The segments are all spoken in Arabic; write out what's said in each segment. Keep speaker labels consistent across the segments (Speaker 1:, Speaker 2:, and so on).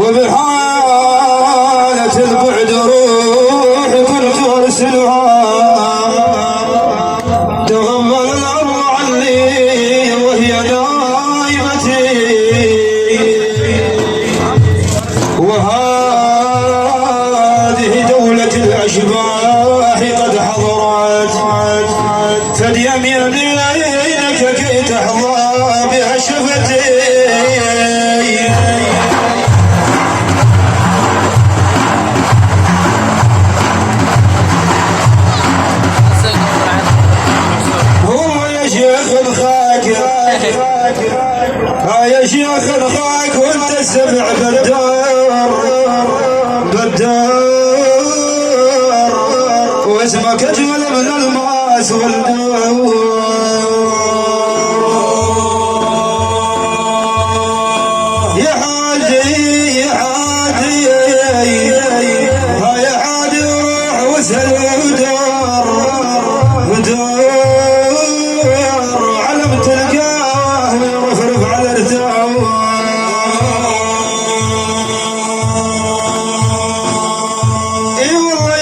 Speaker 1: وبحالة البعد روح كنت ارسلها تغمض الارض عني وهي نائمتي وهذه دولة الاشباح قد حضرت فديم يمينك كي تحظى بها شفتي يا شيخ الخاك وانت السمع بالدار واسمك اجمل من الماس والدور يا حاجي يا حاجي يا حاجي روح واسهل ودار علم تلقاه ورفرف على ارتاح اي والله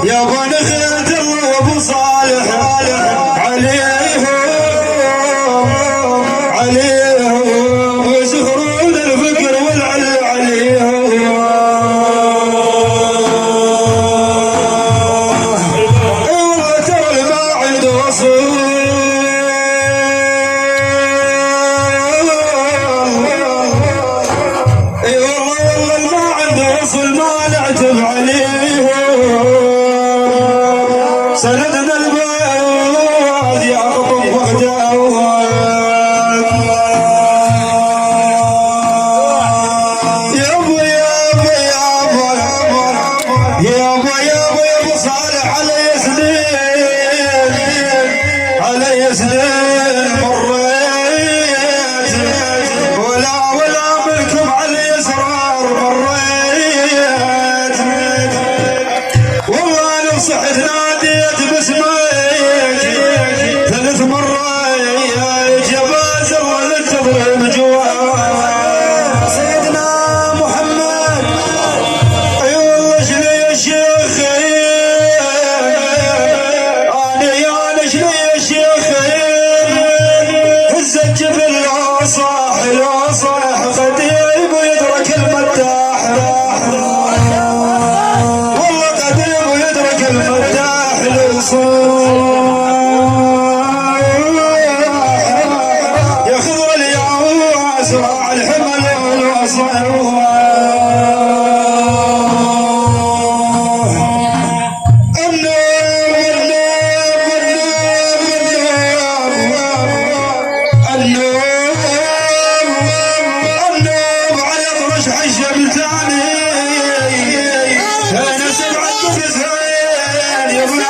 Speaker 1: يا ابا نخيلة الله وابو صالح عليهم ويسخرون الفقر والعل عليهم سندنا البلد يا قطب وحده يا ابو صالح علي سنين مريت ولا منكم علي اسرار مريت والله لو صحت ناديت باسمك 3 مرات يا بازل وننتظر المجوال سيدنا محمد اي والله شنو يا شيخ انا شنو يا شيخ هز الجبل لا صاح قديم ويدرك المداح والله قديم ويدرك المداح يا خضر الياس راع الحمل النوم على طرش عشب ثاني انا سمعت بثين يا ابو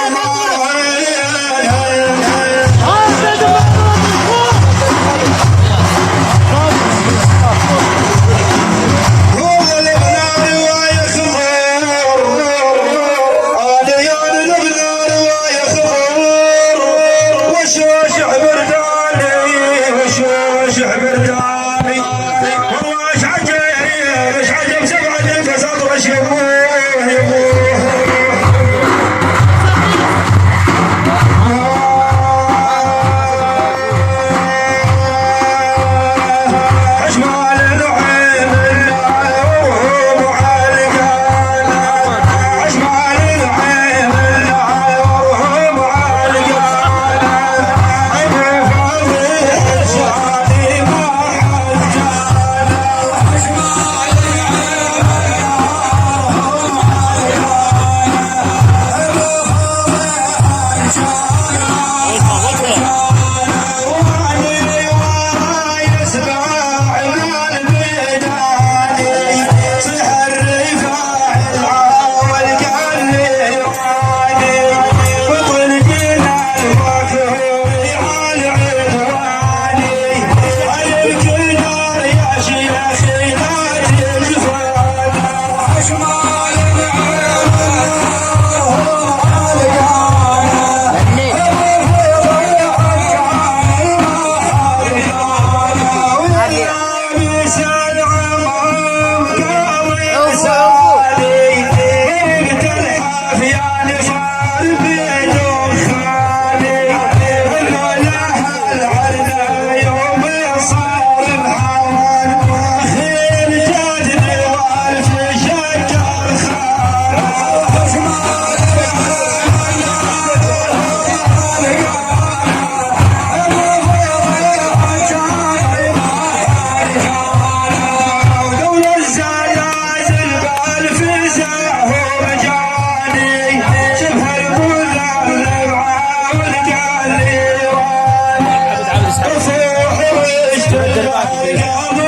Speaker 1: القلب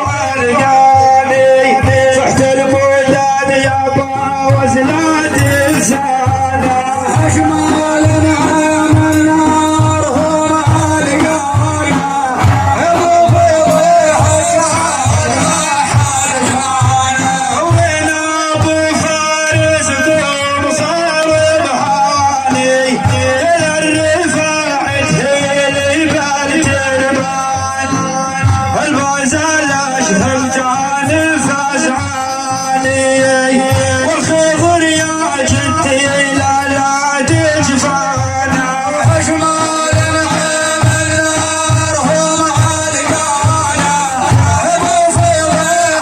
Speaker 1: علقاني صحت البلدان يابا وزلات لسانه أجمل نعم النار هم علقانه أبو بيض حجان ما حرجانه وين أبو فارس قوم صار بحالي إلى الرفاعة هيلي بالجربان البازل أشهد جانب فزعاني والخضر يا جدي لا تجفانا وحشمال نعم النار هم علقانا أبو فيض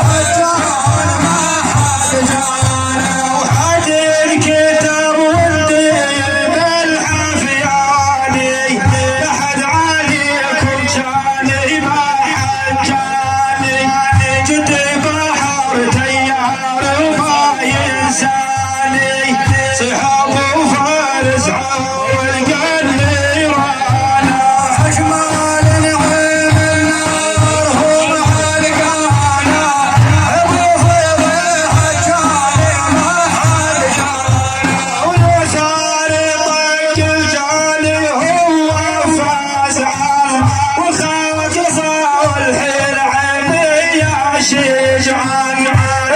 Speaker 1: حجان ما حرجانا وحد الكتاب والدين بالحفياني لحد عليكم جاني ما حجاني جد بحر تيار وما ينساني صحاب وفارس عاول قليرانا أجمل نعم النار هم علقانا أبو فيض حجاني ما حرجانا ولو صار طق الجاني هو فاز وخاك صالح العين يا شجعان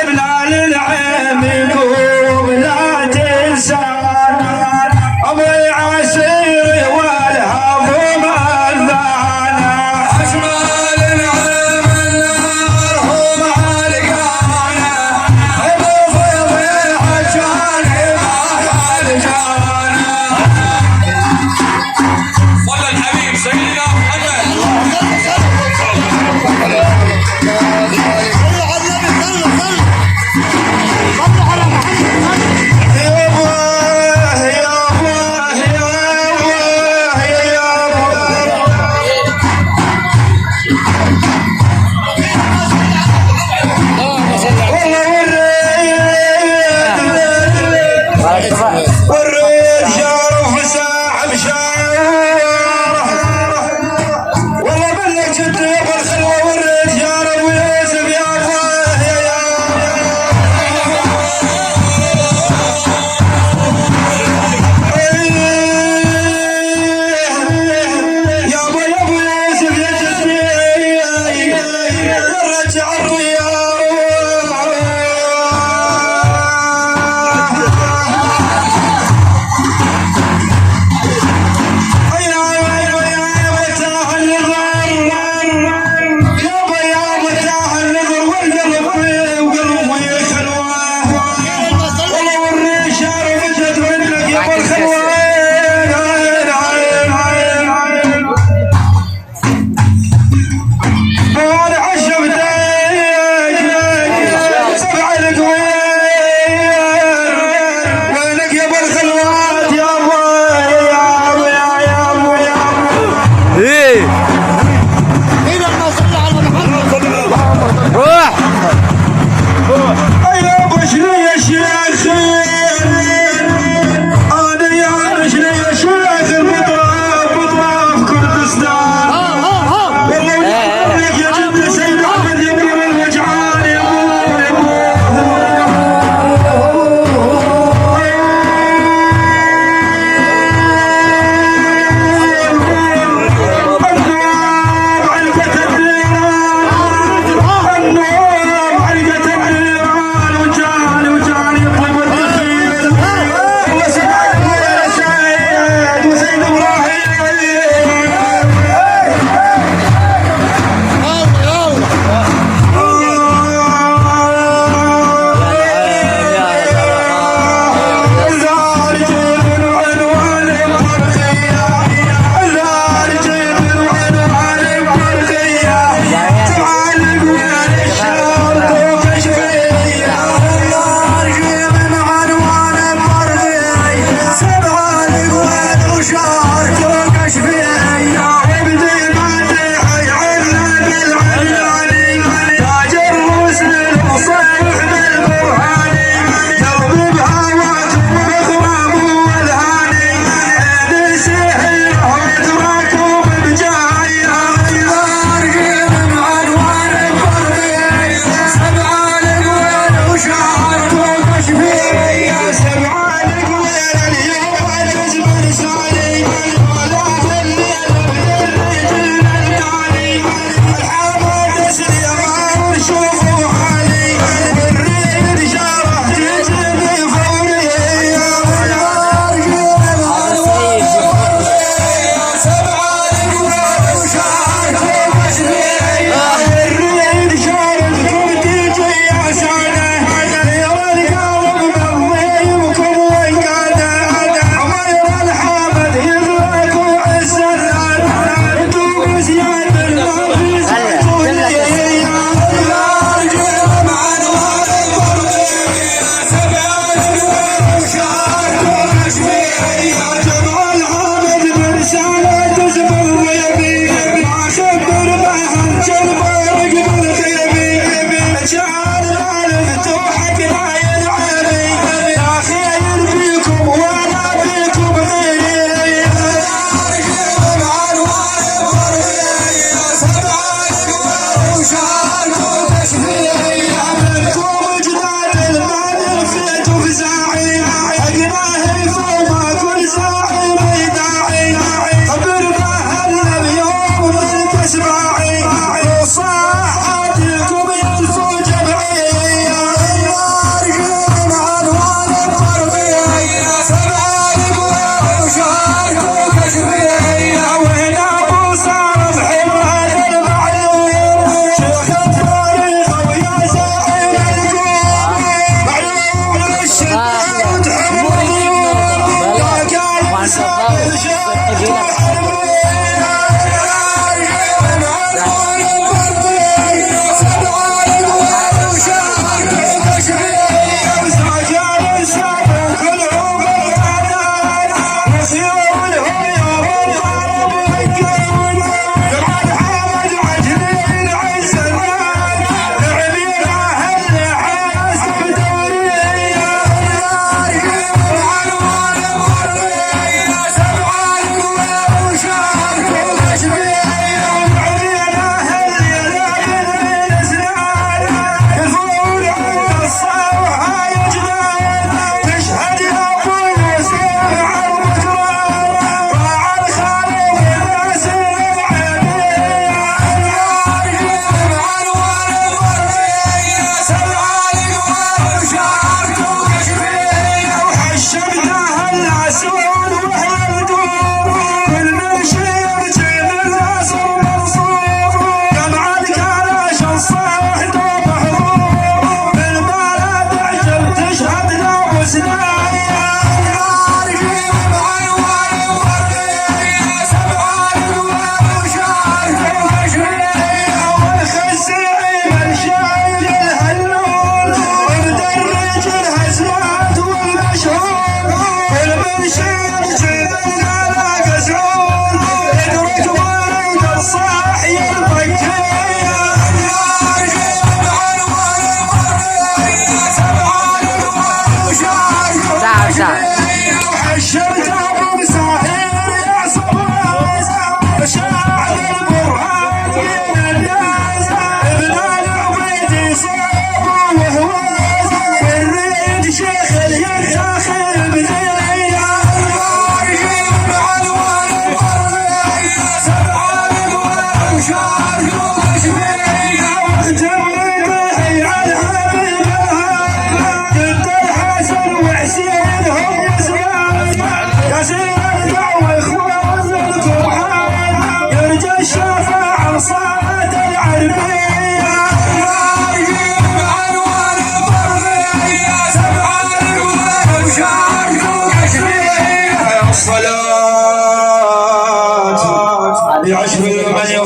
Speaker 1: بلال العين يقوم لا تنسانا ابوي عسير والهب مذانا اجمل نعم النار هم علقانا ابو فيض حجاني ما حرجانا
Speaker 2: صلى الحبيب سيدنا محمد.
Speaker 1: والريد شارف ساحب شاره والله بلغ جدي بالخلوه والريد شارف ويوسف يا الله يا ابو يوسف يا جدي رجع الرياض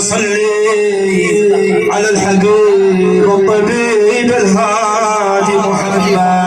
Speaker 1: صلي على الحبيب الطبيب الهادي محمد